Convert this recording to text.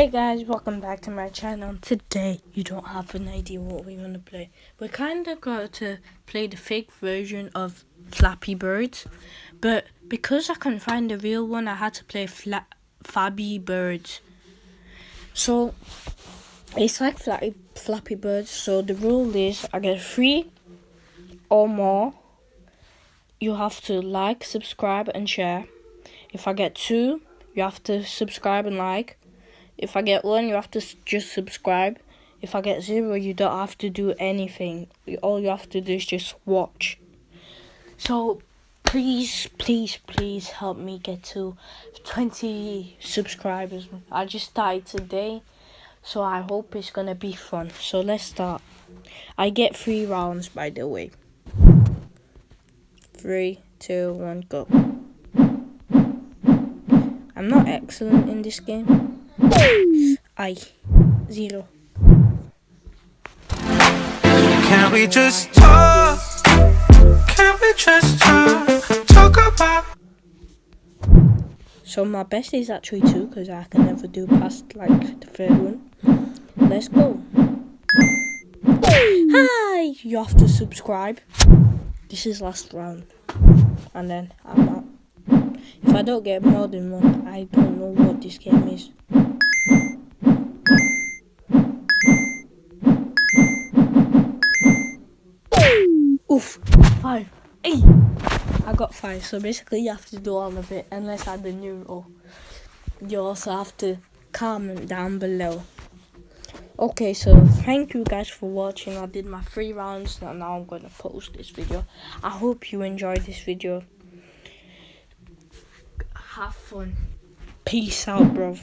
Hey guys, welcome back to my channel. Today, you don't have an idea what we're gonna play. We kind of got to play the fake version of Flappy Bird, but because I couldn't find the real one, I had to play Faby Bird. So it's like Flappy Bird. So the rule is, I get 3 or more. You have to like, subscribe, and share. If I get 2, you have to subscribe and like. If I get 1, you have to just subscribe. If I get 0, you don't have to do anything. All you have to do is just watch. So please help me get to 20 subscribers. I just started today, so I hope it's gonna be fun. So let's start. I get 3 rounds, by the way. 3, 2, 1, go. I'm not excellent in this game. 0. Can we just talk? Can we just talk about? So my best is actually 2 because I can never do past like the 3rd one. Let's go. Hi! You have to subscribe. This is last round. And then I'm out. If I don't get more than 1, I don't know what this game is. Oof, 5. Hey! I got 5, so basically you have to do all of it unless I do new rule. You also have to comment down below. Okay, so thank you guys for watching. I did my 3 rounds and now I'm going to post this video. I hope you enjoyed this video. Have fun. Peace out, bro.